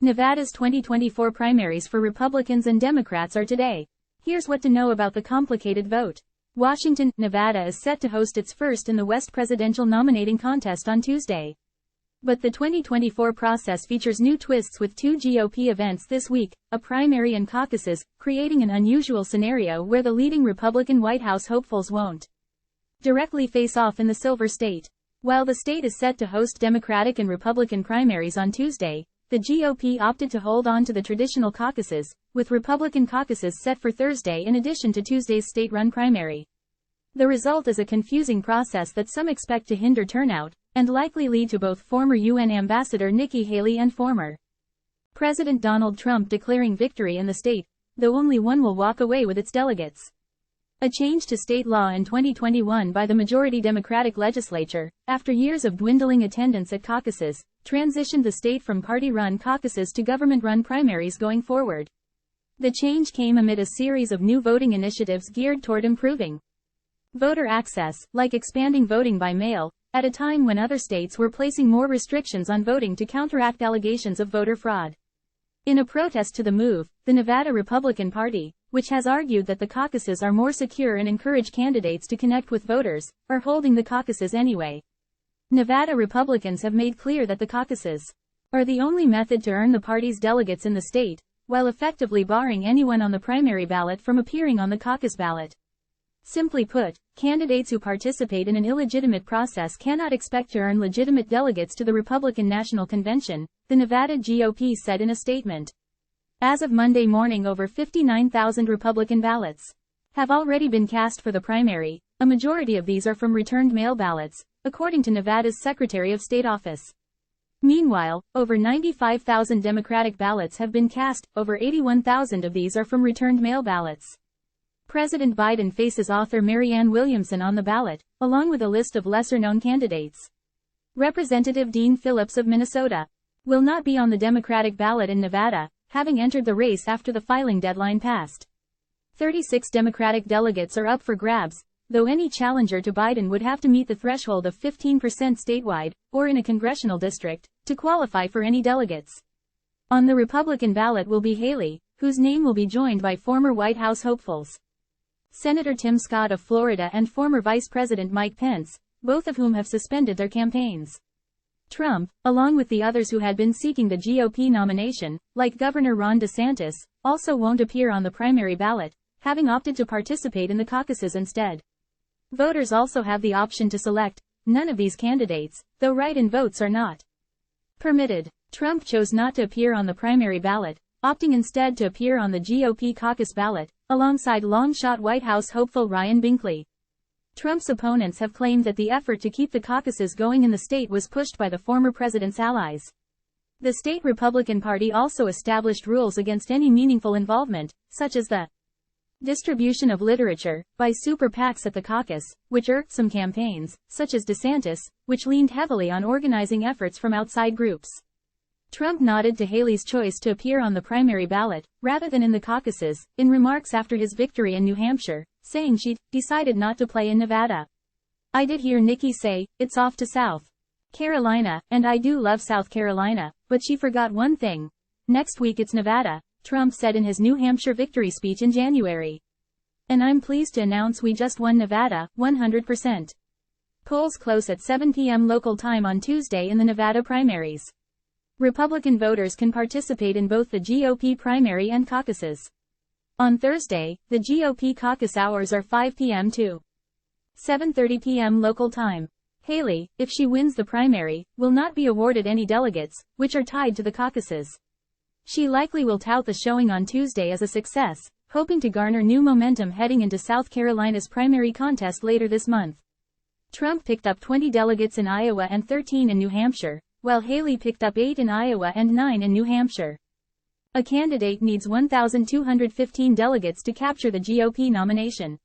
Nevada's 2024 primaries for Republicans and Democrats are today. Here's what to know about the complicated vote. Washington, Nevada is set to host its first in the West presidential nominating contest on Tuesday. But the 2024 process features new twists with two GOP events this week, a primary and caucuses, creating an unusual scenario where the leading Republican White House hopefuls won't directly face off in the Silver State. While the state is set to host Democratic and Republican primaries on Tuesday, the GOP opted to hold on to the traditional caucuses, with Republican caucuses set for Thursday in addition to Tuesday's state-run primary. The result is a confusing process that some expect to hinder turnout, and likely lead to both former UN Ambassador Nikki Haley and former President Donald Trump declaring victory in the state, though only one will walk away with its delegates. A change to state law in 2021 by the majority Democratic legislature, after years of dwindling attendance at caucuses, transitioned the state from party-run caucuses to government-run primaries going forward. The change came amid a series of new voting initiatives geared toward improving voter access, like expanding voting by mail, at a time when other states were placing more restrictions on voting to counteract allegations of voter fraud. In a protest to the move, the Nevada Republican Party, which has argued that the caucuses are more secure and encourage candidates to connect with voters, are holding the caucuses anyway. Nevada Republicans have made clear that the caucuses are the only method to earn the party's delegates in the state, while effectively barring anyone on the primary ballot from appearing on the caucus ballot. Simply put, candidates who participate in an illegitimate process cannot expect to earn legitimate delegates to the Republican National Convention, the Nevada GOP said in a statement. As of Monday morning, over 59,000 Republican ballots have already been cast for the primary. A majority of these are from returned mail ballots, according to Nevada's Secretary of State office. Meanwhile, over 95,000 Democratic ballots have been cast, over 81,000 of these are from returned mail ballots. President Biden faces author Marianne Williamson on the ballot, along with a list of lesser-known candidates. Representative Dean Phillips of Minnesota will not be on the Democratic ballot in Nevada, having entered the race after the filing deadline passed. 36 Democratic delegates are up for grabs, though any challenger to Biden would have to meet the threshold of 15% statewide, or in a congressional district, to qualify for any delegates. On the Republican ballot will be Haley, whose name will be joined by former White House hopefuls Senator Tim Scott of Florida and former Vice President Mike Pence, both of whom have suspended their campaigns. Trump, along with the others who had been seeking the GOP nomination, like Governor Ron DeSantis, also won't appear on the primary ballot, having opted to participate in the caucuses instead. Voters also have the option to select none of these candidates, though write-in votes are not permitted. Trump chose not to appear on the primary ballot, opting instead to appear on the GOP caucus ballot, alongside long-shot White House hopeful Ryan Binkley. Trump's opponents have claimed that the effort to keep the caucuses going in the state was pushed by the former president's allies. The state Republican Party also established rules against any meaningful involvement, such as the distribution of literature by super PACs at the caucus, which irked some campaigns, such as DeSantis, which leaned heavily on organizing efforts from outside groups. Trump nodded to Haley's choice to appear on the primary ballot, rather than in the caucuses, in remarks after his victory in New Hampshire, saying she'd decided not to play in Nevada. "I did hear Nikki say, it's off to South Carolina, and I do love South Carolina, but she forgot one thing. Next week it's Nevada," Trump said in his New Hampshire victory speech in January. "And I'm pleased to announce we just won Nevada, 100%. Polls close at 7 p.m. local time on Tuesday in the Nevada primaries. Republican voters can participate in both the GOP primary and caucuses. On Thursday, the GOP caucus hours are 5 p.m. to 7:30 p.m. local time. Haley, if she wins the primary, will not be awarded any delegates, which are tied to the caucuses. She likely will tout the showing on Tuesday as a success, hoping to garner new momentum heading into South Carolina's primary contest later this month. Trump picked up 20 delegates in Iowa and 13 in New Hampshire, while Haley picked up 8 in Iowa and 9 in New Hampshire. A candidate needs 1,215 delegates to capture the GOP nomination.